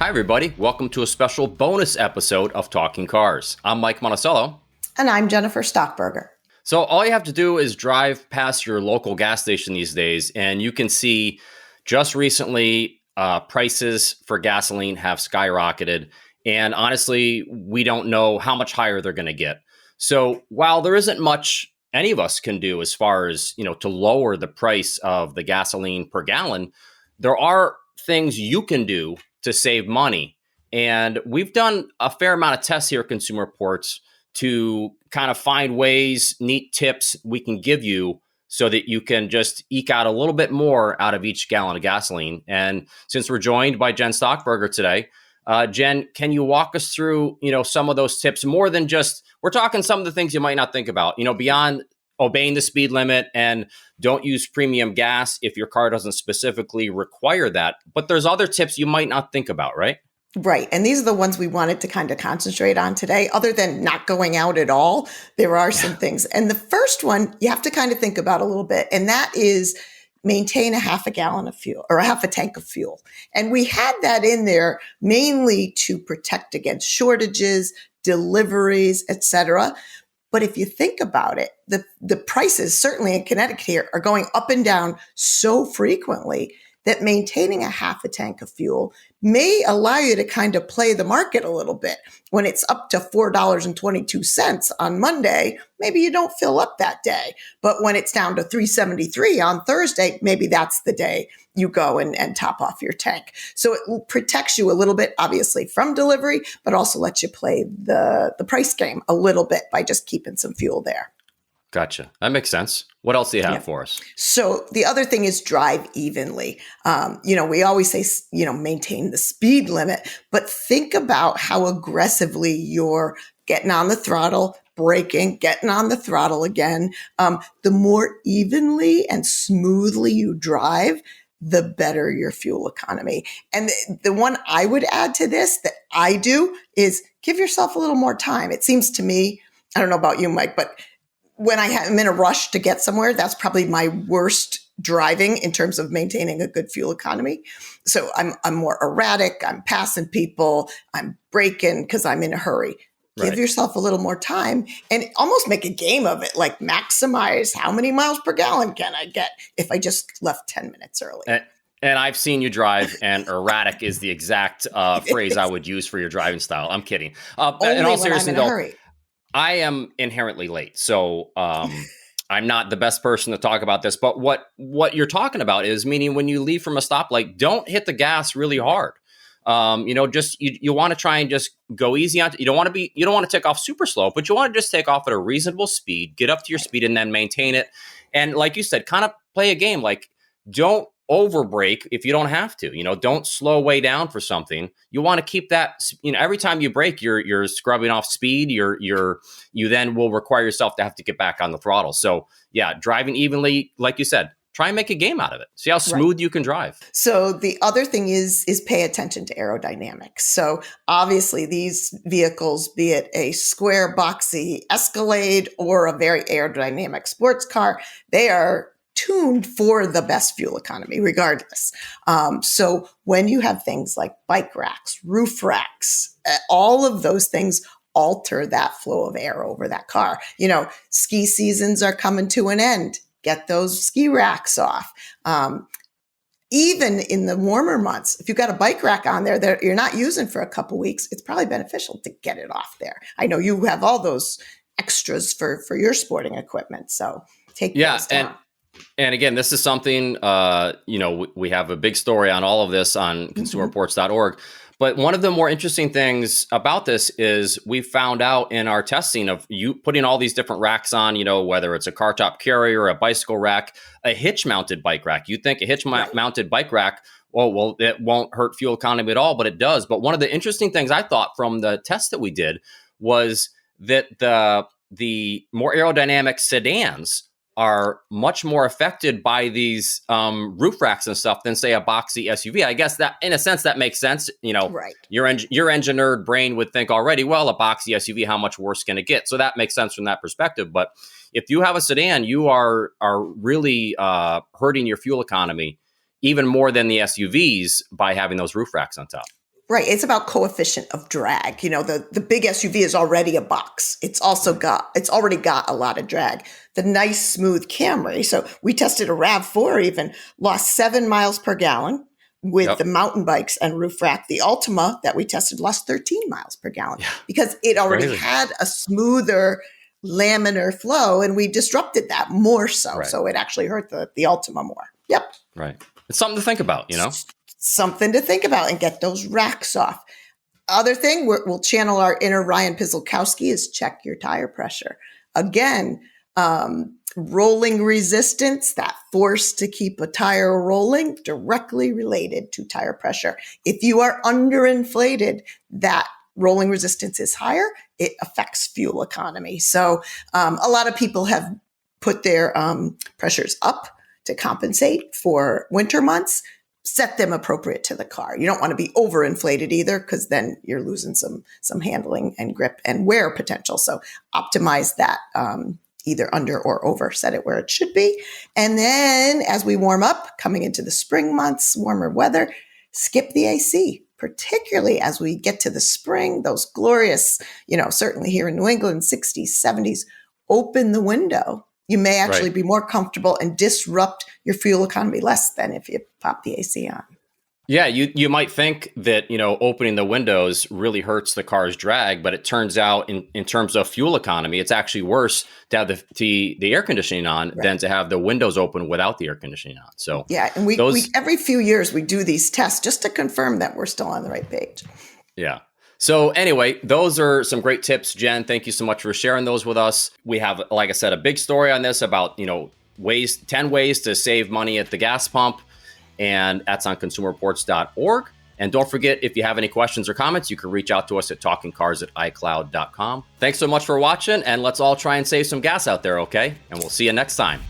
Hi, everybody. Welcome to a special bonus episode of Talking Cars. I'm Mike Monticello. And I'm Jennifer Stockberger. So all you have to do is drive past your local gas station these days, and you can see just recently prices for gasoline have skyrocketed. And honestly, we don't know how much higher they're going to get. So while there isn't much any of us can do as far as, to lower the price of the gasoline per gallon, there are things you can do to save money. And we've done a fair amount of tests here at Consumer Reports to kind of find ways, neat tips we can give you so that you can just eke out a little bit more out of each gallon of gasoline. And since we're joined by Jen Stockberger today, Jen, can you walk us through, some of those tips more than just, we're talking some of the things you might not think about, beyond obeying the speed limit and don't use premium gas if your car doesn't specifically require that. But there's other tips you might not think about, right? Right. And these are the ones we wanted to kind of concentrate on today. Other than not going out at all, there are some things. And the first one you have to kind of think about a little bit, and that is maintain a half a gallon of fuel or a half a tank of fuel. And we had that in there mainly to protect against shortages, deliveries, etc. But if you think about it, the prices, certainly in Connecticut here, are going up and down so frequently that maintaining a half a tank of fuel may allow you to kind of play the market a little bit. When it's up to $4.22 on Monday, maybe you don't fill up that day. But when it's down to $3.73 on Thursday, maybe that's the day you go and top off your tank. So it protects you a little bit, obviously, from delivery, but also lets you play the price game a little bit by just keeping some fuel there. Gotcha. That makes sense. What else do you have for us? So the other thing is drive evenly. We always say, maintain the speed limit, but think about how aggressively you're getting on the throttle, braking, getting on the throttle again. The more evenly and smoothly you drive, the better your fuel economy. And the one I would add to this that I do is give yourself a little more time. It seems to me, I don't know about you, Mike, but when I'm in a rush to get somewhere, that's probably my worst driving in terms of maintaining a good fuel economy. So I'm more erratic. I'm passing people. I'm braking because I'm in a hurry. Give yourself a little more time and almost make a game of it, like maximize how many miles per gallon can I get if I just left 10 minutes early. And I've seen you drive, and erratic is the exact phrase I would use for your driving style. I'm kidding. Only in all when seriousness, I'm in a hurry. I am inherently late, so I'm not the best person to talk about this. But what you're talking about is meaning when you leave from a stoplight, don't hit the gas really hard. You want to try and just go easy on. You don't want to take off super slow, but you want to just take off at a reasonable speed, get up to your speed, and then maintain it. And like you said, kind of play a game. Like, don't over brake if you don't have to. Don't slow way down for something. You want to keep that. Every time you brake, you're scrubbing off speed. You then will require yourself to have to get back on the throttle. So yeah, driving evenly, like you said, try and make a game out of it. See how smooth you can drive. So the other thing is pay attention to aerodynamics. So obviously these vehicles, be it a square boxy Escalade or a very aerodynamic sports car, they are tuned for the best fuel economy regardless. So when you have things like bike racks, roof racks, all of those things alter that flow of air over that car. Ski seasons are coming to an end. Get those ski racks off. Even in the warmer months, if you've got a bike rack on there that you're not using for a couple weeks, it's probably beneficial to get it off there. I know you have all those extras for your sporting equipment, so take those down. And again, this is something, we have a big story on all of this on consumerreports.org. But one of the more interesting things about this is we found out in our testing of you putting all these different racks on, whether it's a car top carrier, a bicycle rack, a hitch mounted bike rack. You'd think a hitch mounted bike rack, well, it won't hurt fuel economy at all, but it does. But one of the interesting things I thought from the test that we did was that the more aerodynamic sedans are much more affected by these roof racks and stuff than, say, a boxy SUV. I guess that, in a sense, that makes sense. Right. Your engine nerd brain would think already, well, a boxy SUV, how much worse can it get? So that makes sense from that perspective. But if you have a sedan, you are really hurting your fuel economy even more than the SUVs by having those roof racks on top. Right. It's about coefficient of drag. You know, the big SUV is already a box. It's already got a lot of drag. The nice smooth Camry. So we tested a RAV4 even lost 7 miles per gallon with the mountain bikes and roof rack. The Ultima that we tested lost 13 miles per gallon because it already had a smoother laminar flow, and we disrupted that more so. Right. So it actually hurt the Ultima more. Yep. Right. It's something to think about, you know? Something to think about and get those racks off. Other thing, we'll channel our inner Ryan Pizlkowski is check your tire pressure. Again, rolling resistance, that force to keep a tire rolling, directly related to tire pressure. If you are underinflated, that rolling resistance is higher. It affects fuel economy. So a lot of people have put their pressures up to compensate for winter months. Set them appropriate to the car. You don't want to be overinflated either, because then you're losing some handling and grip and wear potential. So optimize that either under or over, set it where it should be. And then as we warm up, coming into the spring months, warmer weather, skip the AC, particularly as we get to the spring, those glorious, certainly here in New England, 60s, 70s, open the window. You may actually be more comfortable and disrupt your fuel economy less than if you pop the AC on. Yeah, you might think that, opening the windows really hurts the car's drag, but it turns out in terms of fuel economy, it's actually worse to have the air conditioning on than to have the windows open without the air conditioning on. So yeah, and we every few years we do these tests just to confirm that we're still on the right page. Yeah. So anyway, those are some great tips, Jen. Thank you so much for sharing those with us. We have, like I said, a big story on this about, 10 ways to save money at the gas pump. And that's on consumerreports.org. And don't forget, if you have any questions or comments, you can reach out to us at talkingcars@icloud.com. Thanks so much for watching, and let's all try and save some gas out there, okay? And we'll see you next time.